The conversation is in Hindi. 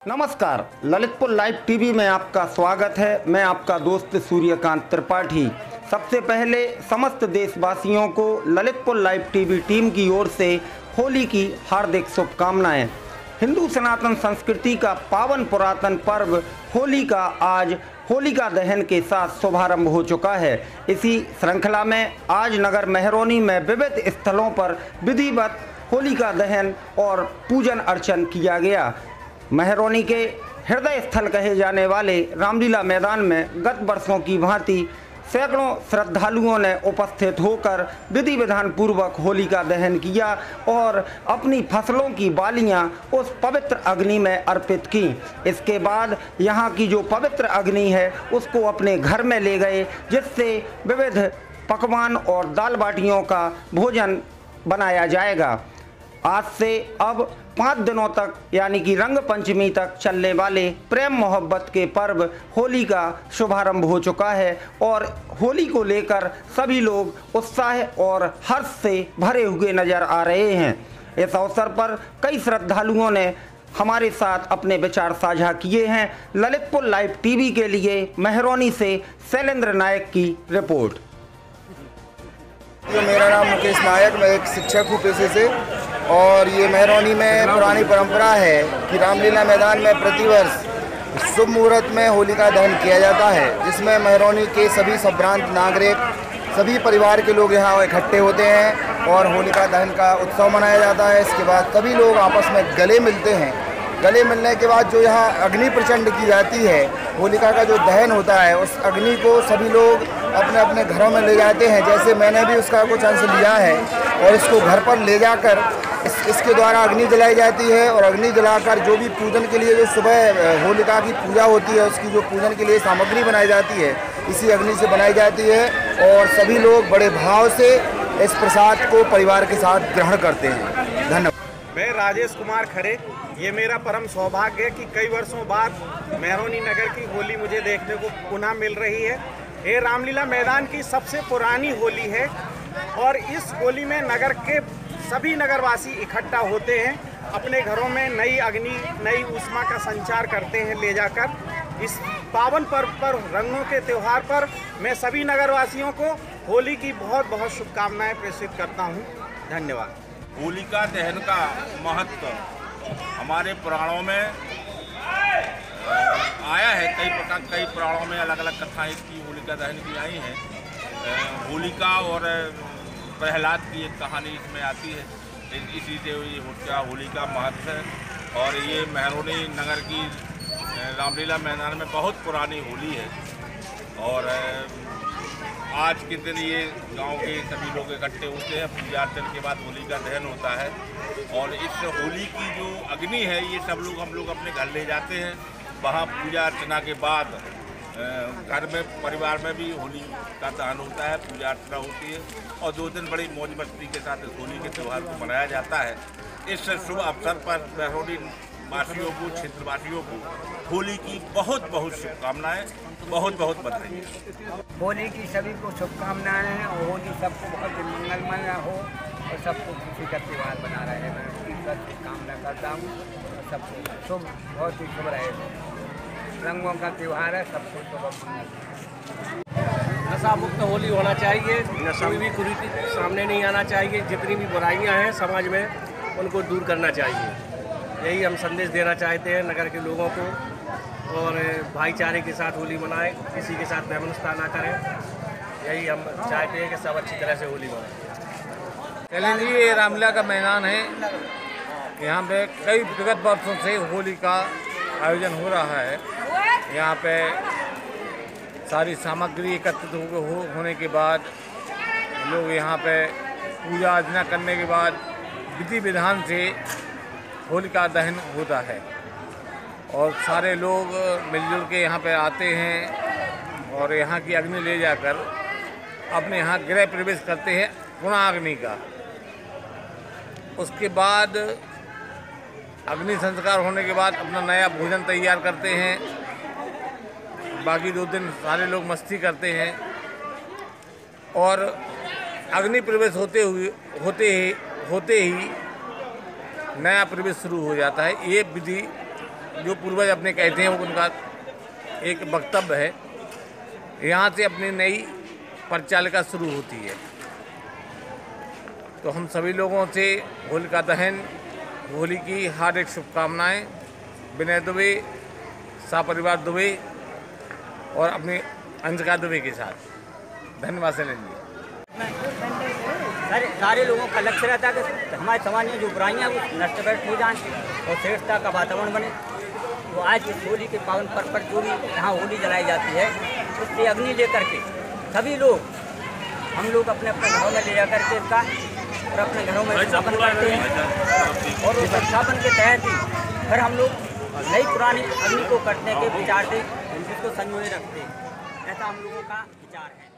नमस्कार, ललितपुर लाइव टीवी में आपका स्वागत है। मैं आपका दोस्त सूर्यकांत त्रिपाठी। सबसे पहले समस्त देशवासियों को ललितपुर लाइव टीवी टीम की ओर से होली की हार्दिक शुभकामनाएं। हिंदू सनातन संस्कृति का पावन पुरातन पर्व होली का आज होलिका दहन के साथ शुभारंभ हो चुका है। इसी श्रृंखला में आज नगर मेहरौनी में विविध स्थलों पर विधिवत होलिका दहन और पूजन अर्चन किया गया। मेहरौनी के हृदय स्थल कहे जाने वाले रामलीला मैदान में गत वर्षों की भांति सैकड़ों श्रद्धालुओं ने उपस्थित होकर विधि विधान पूर्वक होलिका दहन किया और अपनी फसलों की बालियां उस पवित्र अग्नि में अर्पित की। इसके बाद यहां की जो पवित्र अग्नि है उसको अपने घर में ले गए, जिससे विविध पकवान और दाल बाटियों का भोजन बनाया जाएगा। आज से अब 5 दिनों तक यानी कि रंग पंचमी तक चलने वाले प्रेम मोहब्बत के पर्व होली का शुभारंभ हो चुका है और होली को लेकर सभी लोग उत्साह और हर्ष से भरे हुए नजर आ रहे हैं। इस अवसर पर कई श्रद्धालुओं ने हमारे साथ अपने विचार साझा किए हैं। ललितपुर लाइव टीवी के लिए मेहरौनी से शैलेंद्र नायक की रिपोर्ट। मेरा नाम मुकेश नायक, मैं एक शिक्षक हूँ पेशे से। और ये मेहरौनी में पुरानी परंपरा है कि रामलीला मैदान में प्रतिवर्ष शुभ मुहूर्त में होलिका दहन किया जाता है, जिसमें मेहरौनी के सभी संभ्रांत नागरिक, सभी परिवार के लोग यहाँ इकट्ठे होते हैं और होलिका दहन का उत्सव मनाया जाता है। इसके बाद सभी लोग आपस में गले मिलते हैं। गले मिलने के बाद जो यहाँ अग्नि प्रचंड की जाती है, होलिका का जो दहन होता है, उस अग्नि को सभी लोग अपने अपने घरों में ले जाते हैं। जैसे मैंने भी उसका कुछ अंश लिया है और इसको घर पर ले जाकर इसके द्वारा अग्नि जलाई जाती है और अग्नि जलाकर जो भी पूजन के लिए जो सुबह होलिका की पूजा होती है, उसकी जो पूजन के लिए सामग्री बनाई जाती है, इसी अग्नि से बनाई जाती है और सभी लोग बड़े भाव से इस प्रसाद को परिवार के साथ ग्रहण करते हैं। धन्यवाद। मैं राजेश कुमार खरे। ये मेरा परम सौभाग्य है कि कई वर्षों बाद मेहरौनी नगर की होली मुझे देखने को पुनः मिल रही है। ये रामलीला मैदान की सबसे पुरानी होली है और इस होली में नगर के सभी नगरवासी इकट्ठा होते हैं, अपने घरों में नई अग्नि, नई ऊष्मा का संचार करते हैं ले जाकर। इस पावन पर्व पर, रंगों के त्यौहार पर मैं सभी नगरवासियों को होली की बहुत बहुत शुभकामनाएं प्रेषित करता हूं। धन्यवाद। होलिका दहन का महत्व हमारे पुराणों में आया है। कई पुराणों में अलग अलग कथाएं इसकी होलिका दहन की आई हैं। होलिका और प्रहलाद की एक कहानी इसमें आती है। इसी से ये होली का महत्व है और ये मेहरौनी नगर की रामलीला मैदान में बहुत पुरानी होली है और आज के दिन ये गांव के सभी लोग इकट्ठे होते हैं। पूजा अर्चन के बाद होली का दहन होता है और इस होली की जो अग्नि है, ये हम लोग अपने घर ले जाते हैं। वहाँ पूजा अर्चना के बाद घर में परिवार में भी होली का दहन होता है, पूजा अर्चना होती है और 2 दिन बड़ी मौज मस्ती के साथ इस होली के त्यौहार को मनाया जाता है। इस शुभ अवसर पर मेहरौनी वासियों को, क्षेत्रवासियों को होली की बहुत बहुत शुभकामनाएं, बहुत बहुत बधाई। होली की सभी को शुभकामनाएं हैं और होली सबको बहुत मंगलमय हो और सबको खुशी का त्यौहार बना रहे हैं। मैं ईश्वर की कामना करता हूँ और सबको शुभ, बहुत ही शुभ रहे। रंगों का त्यौहार है, सबको शुभ मंगल। नशा मुक्त होली होना चाहिए, कोई भी कुरीति सामने नहीं आना चाहिए। जितनी भी बुराइयां हैं समाज में, उनको दूर करना चाहिए। यही हम संदेश देना चाहते हैं नगर के लोगों को और भाईचारे के साथ होली मनाएं, किसी के साथ वैमनस्यता ना करें। यही हम चाहते हैं कि सब अच्छी तरह से होली मनाएं। चलेंगे। ये रामलीला का मैदान है, यहाँ पे कई विगत वर्षों से होली का आयोजन हो रहा है। यहाँ पे सारी सामग्री एकत्रित होने के बाद लोग यहाँ पे पूजा अर्चना करने के बाद विधि विधान से होलिका दहन होता है और सारे लोग मिलजुल के यहाँ पे आते हैं और यहाँ की अग्नि ले जाकर अपने यहाँ गृह प्रवेश करते हैं पुनः अग्नि का। उसके बाद अग्नि संस्कार होने के बाद अपना नया भोजन तैयार करते हैं। बाकी 2 दिन सारे लोग मस्ती करते हैं और अग्नि प्रवेश होते ही नया प्रवेश शुरू हो जाता है। ये विधि जो पूर्वज अपने कहते हैं वो उनका एक वक्तव्य है। यहाँ से अपनी नई परिचालिका शुरू होती है। तो हम सभी लोगों से होलिका दहन होली की हार्दिक शुभकामनाएं। विनय दुबे, सपरिवार दुबे और अपनी अंशिका दुबे के साथ। धन्यवाद सैलन जी। सारे लोगों का लक्ष्य रहता है कि हमारे समाज में जो बुराइयाँ वो नष्ट हो जाएँ और श्रेष्ठता का वातावरण बने। तो आज इस होली के पावन पर्व पर जो भी यहाँ होली जलाई जाती है उससे अग्नि लेकर के सभी लोग हम लोग अपने अपने घरों में ले जाकर के इसका और अपने घरों में स्थापन करते हैं और उस स्थापन के तहत ही फिर हम लोग नई पुरानी अग्नि को करने के विचार से इसको संजोए रखते हैं। ऐसा हम लोगों का विचार है।